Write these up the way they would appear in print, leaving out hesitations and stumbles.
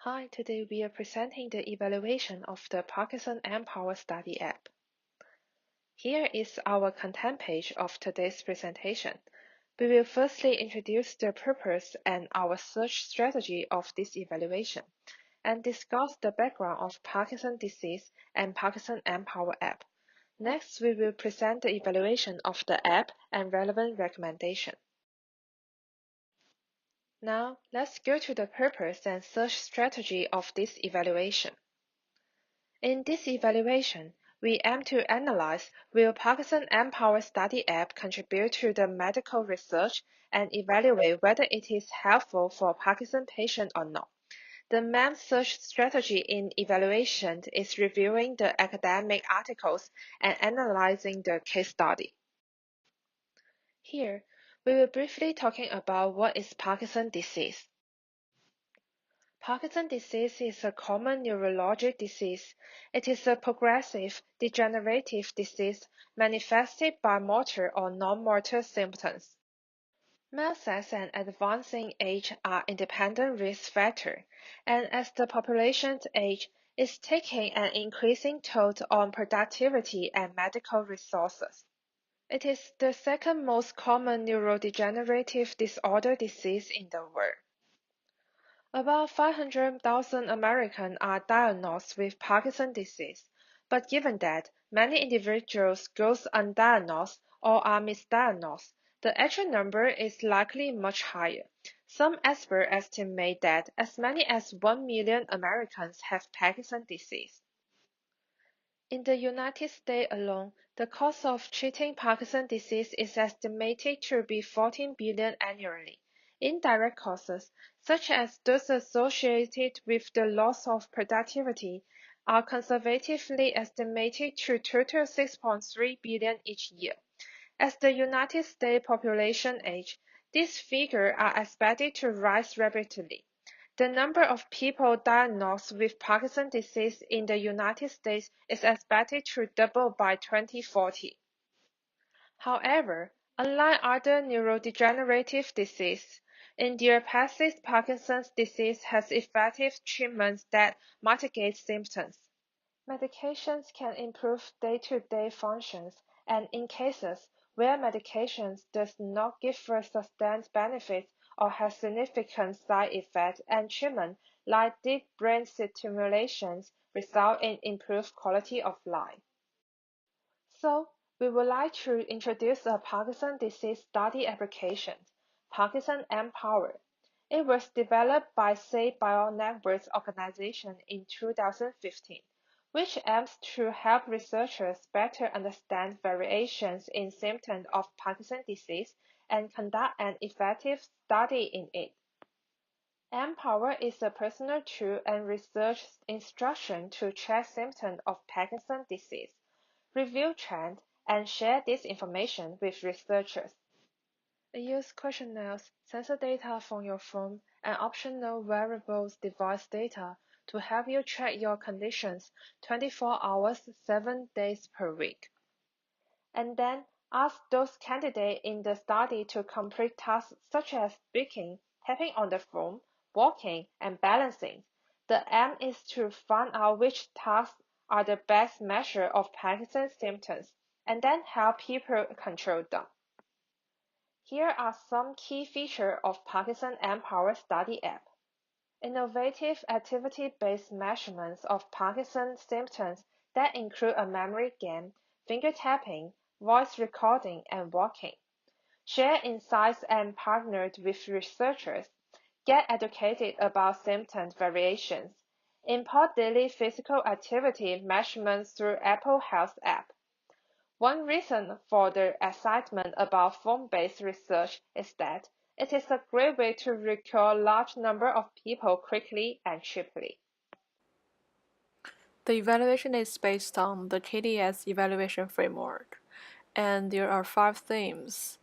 Hi, today we are presenting the evaluation of the Parkinson mPower study app. Here is our content page of today's presentation. We will firstly introduce the purpose and our search strategy of this evaluation, and discuss the background of Parkinson's disease and Parkinson mPower app. Next, we will present the evaluation of the app and relevant recommendation. Now, let's go to the purpose and search strategy of this evaluation. In this evaluation, we aim to analyze will Parkinson mPower study app contribute to the medical research and evaluate whether it is helpful for Parkinson patients or not. The main search strategy in evaluation is reviewing the academic articles and analyzing the case study. Here, we will briefly talking about what is Parkinson's disease. Parkinson's disease is a common neurologic disease. It is a progressive, degenerative disease manifested by motor or non-motor symptoms. Male sex and advancing age are independent risk factors, and as the population's age is taking an increasing toll on productivity and medical resources. It is the second most common neurodegenerative disorder disease in the world. About 500,000 Americans are diagnosed with Parkinson's disease, but given that many individuals go undiagnosed or are misdiagnosed, the actual number is likely much higher. Some experts estimate that as many as 1 million Americans have Parkinson's disease. In the United States alone, the cost of treating Parkinson's disease is estimated to be $14 billion annually. Indirect costs, such as those associated with the loss of productivity, are conservatively estimated to total $6.3 billion each year. As the United States population ages, these figures are expected to rise rapidly. The number of people diagnosed with Parkinson's disease in the United States is expected to double by 2040. However, unlike other neurodegenerative diseases, idiopathic Parkinson's disease has effective treatments that mitigate symptoms. Medications can improve day-to-day functions, and in cases where medications does not give sustained benefits or has significant side effects, and treatment like deep brain stimulations result in improved quality of life. So, we would like to introduce a Parkinson's disease study application, Parkinson mPower. It was developed by Say BioNetworks organization in 2015, which aims to help researchers better understand variations in symptoms of Parkinson's disease and conduct an effective study in it. mPower is a personal tool and research instruction to track symptoms of Parkinson's disease, review trends, and share this information with researchers. It uses questionnaires, sensor data from your phone, and optional wearables device data to help you track your conditions 24 hours, 7 days per week. And then ask those candidates in the study to complete tasks such as speaking, tapping on the phone, walking, and balancing. The aim is to find out which tasks are the best measure of Parkinson's symptoms, and then help people control them. Here are some key features of Parkinson mPower Study app. Innovative activity-based measurements of Parkinson's symptoms that include a memory game, finger tapping, voice recording, and walking. Share insights and partnered with researchers. Get educated about symptom variations. Import daily physical activity measurements through Apple Health app. One reason for the excitement about phone-based research is that it is a great way to recruit large number of people quickly and cheaply. The evaluation is based on the KDS evaluation framework, and there are 5 themes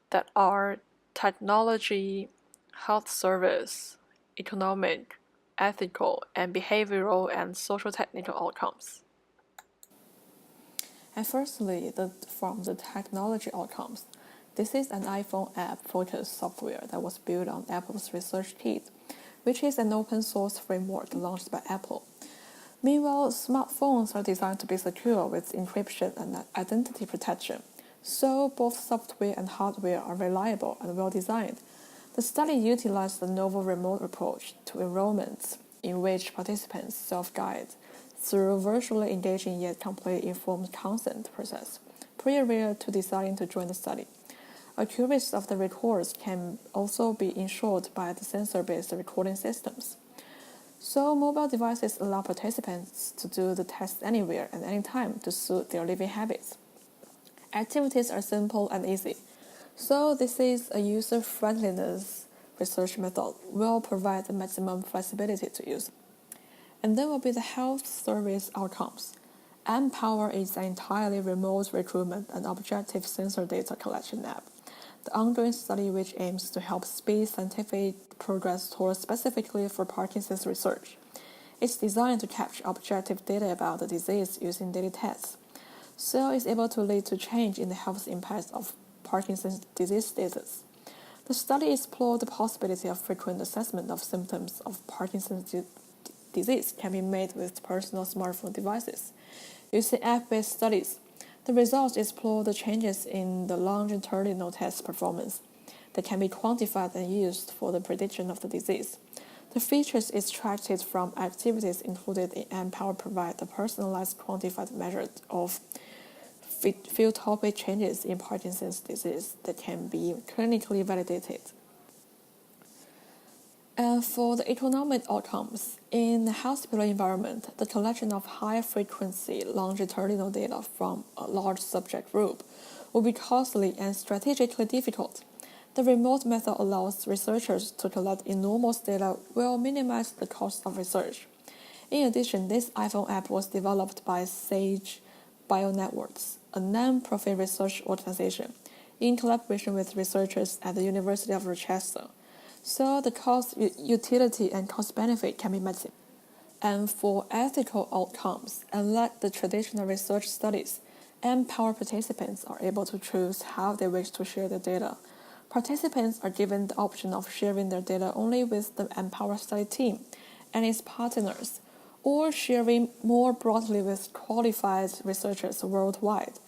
that are technology, health service, economic, ethical, and behavioral and social technical outcomes. And firstly, from the technology outcomes, this is an iPhone app-focused software that was built on Apple's research kit. which is an open source framework launched by Apple. Meanwhile, smartphones are designed to be secure with encryption and identity protection, so both software and hardware are reliable and well designed. The study utilized the novel remote approach to enrollment, in which participants self-guide through virtually engaging yet completely informed consent process prior to deciding to join the study. Accuracy of the records can also be ensured by the sensor-based recording systems. So mobile devices allow participants to do the test anywhere and anytime to suit their living habits. Activities are simple and easy. So this is a user-friendliness research method will provide the maximum flexibility to use. And then will be the health service outcomes. mPower is an entirely remote recruitment and objective sensor data collection app. The ongoing study, which aims to help speed scientific progress towards specifically for Parkinson's research, is designed to capture objective data about the disease using daily tests, so it's able to lead to change in the health impacts of Parkinson's disease status. The study explored the possibility of frequent assessment of symptoms of Parkinson's disease can be made with personal smartphone devices. Using app-based studies, the results explore the changes in the longitudinal test performance that can be quantified and used for the prediction of the disease. The features extracted from activities included in mPower provide a personalized quantified measure of phenotypic changes in Parkinson's disease that can be clinically validated. And for the economic outcomes, in the hospital environment, the collection of high-frequency longitudinal data from a large subject group will be costly and strategically difficult. The remote method allows researchers to collect enormous data while minimize the cost of research. In addition, this iPhone app was developed by Sage BioNetworks, a non-profit research organization, in collaboration with researchers at the University of Rochester. So the cost, utility, and cost benefit can be maximized. And for ethical outcomes, unlike the traditional research studies, mPower participants are able to choose how they wish to share their data. Participants are given the option of sharing their data only with the mPower study team and its partners, or sharing more broadly with qualified researchers worldwide.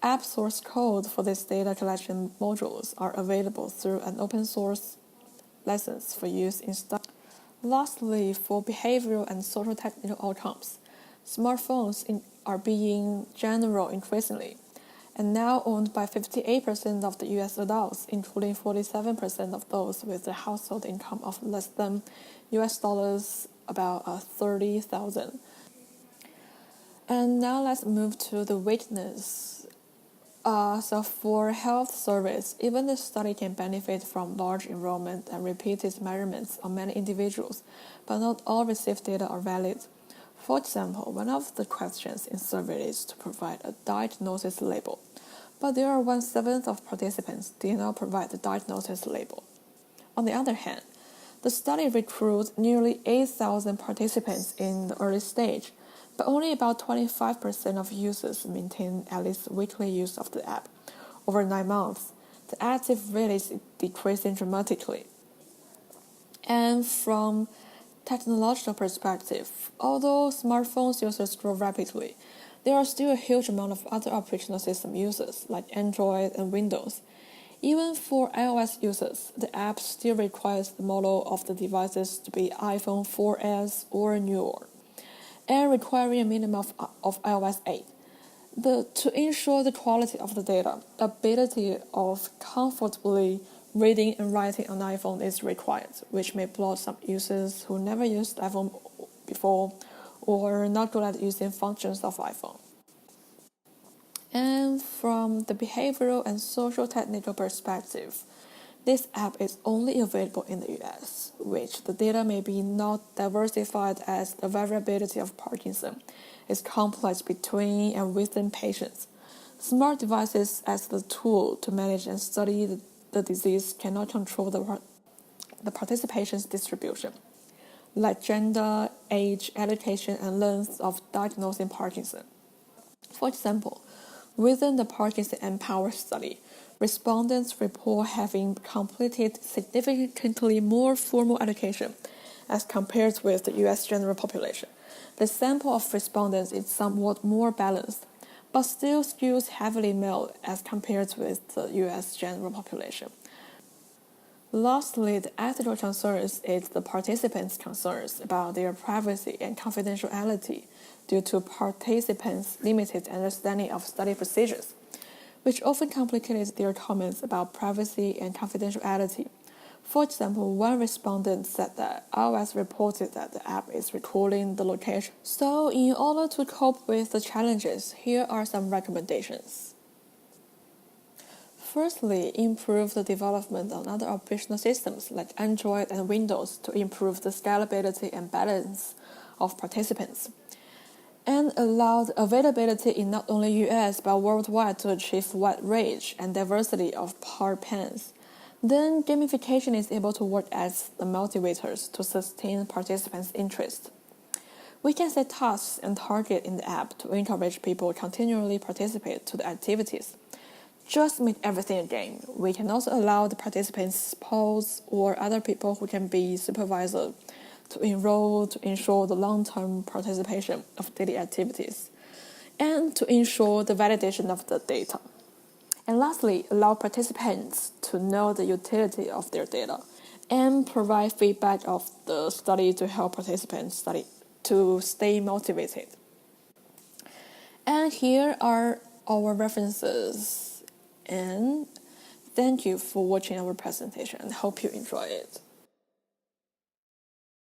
App source code for these data collection modules are available through an open source license for use in study. Lastly, for behavioral and social technical outcomes, smartphones are being general increasingly, and now owned by 58% of the US adults, including 47% of those with a household income of less than US dollars about 30,000. And now let's move to the weakness. So for health service, even the study can benefit from large enrollment and repeated measurements on many individuals, but not all received data are valid. For example, one of the questions in survey is to provide a diagnosis label, but there are 1/7 of participants did not provide the diagnosis label. On the other hand, the study recruited nearly 8,000 participants in the early stage, but only about 25% of users maintain at least weekly use of the app. Over 9 months, the active rate is decreasing dramatically. And from technological perspective, although smartphones users grow rapidly, there are still a huge amount of other operational system users like Android and Windows. Even for iOS users, the app still requires the model of the devices to be iPhone 4S or newer, and requiring a minimum of iOS 8. To ensure the quality of the data, ability of comfortably reading and writing on iPhone is required, which may block some users who never used iPhone before or not good at using functions of iPhone. And from the behavioral and social technical perspective, this app is only available in the US, which the data may be not diversified as the variability of Parkinson is complex between and within patients. Smart devices as the tool to manage and study the disease cannot control the participation's distribution, like gender, age, education, and length of diagnosing Parkinson. For example, within the Parkinson mPower study, respondents report having completed significantly more formal education as compared with the US general population. The sample of respondents is somewhat more balanced, but still skews heavily male as compared with the US general population. Lastly, the ethical concerns is the participants' concerns about their privacy and confidentiality due to participants' limited understanding of study procedures, which often complicates their comments about privacy and confidentiality. For example, one respondent said that iOS reported that the app is recording the location. So, in order to cope with the challenges, here are some recommendations. Firstly, improve the development on other operational systems like Android and Windows to improve the scalability and balance of participants, and allow the availability in not only US but worldwide to achieve wide range and diversity of participants. Then gamification is able to work as the motivators to sustain participants' interest. We can set tasks and targets in the app to encourage people to continually participate to the activities. Just make everything a game. We can also allow the participants' spouse or other people who can be supervisors to enroll to ensure the long-term participation of daily activities and to ensure the validation of the data. And lastly, allow participants to know the utility of their data and provide feedback of the study to help participants study to stay motivated. And here are our references. And thank you for watching our presentation. I hope you enjoy it.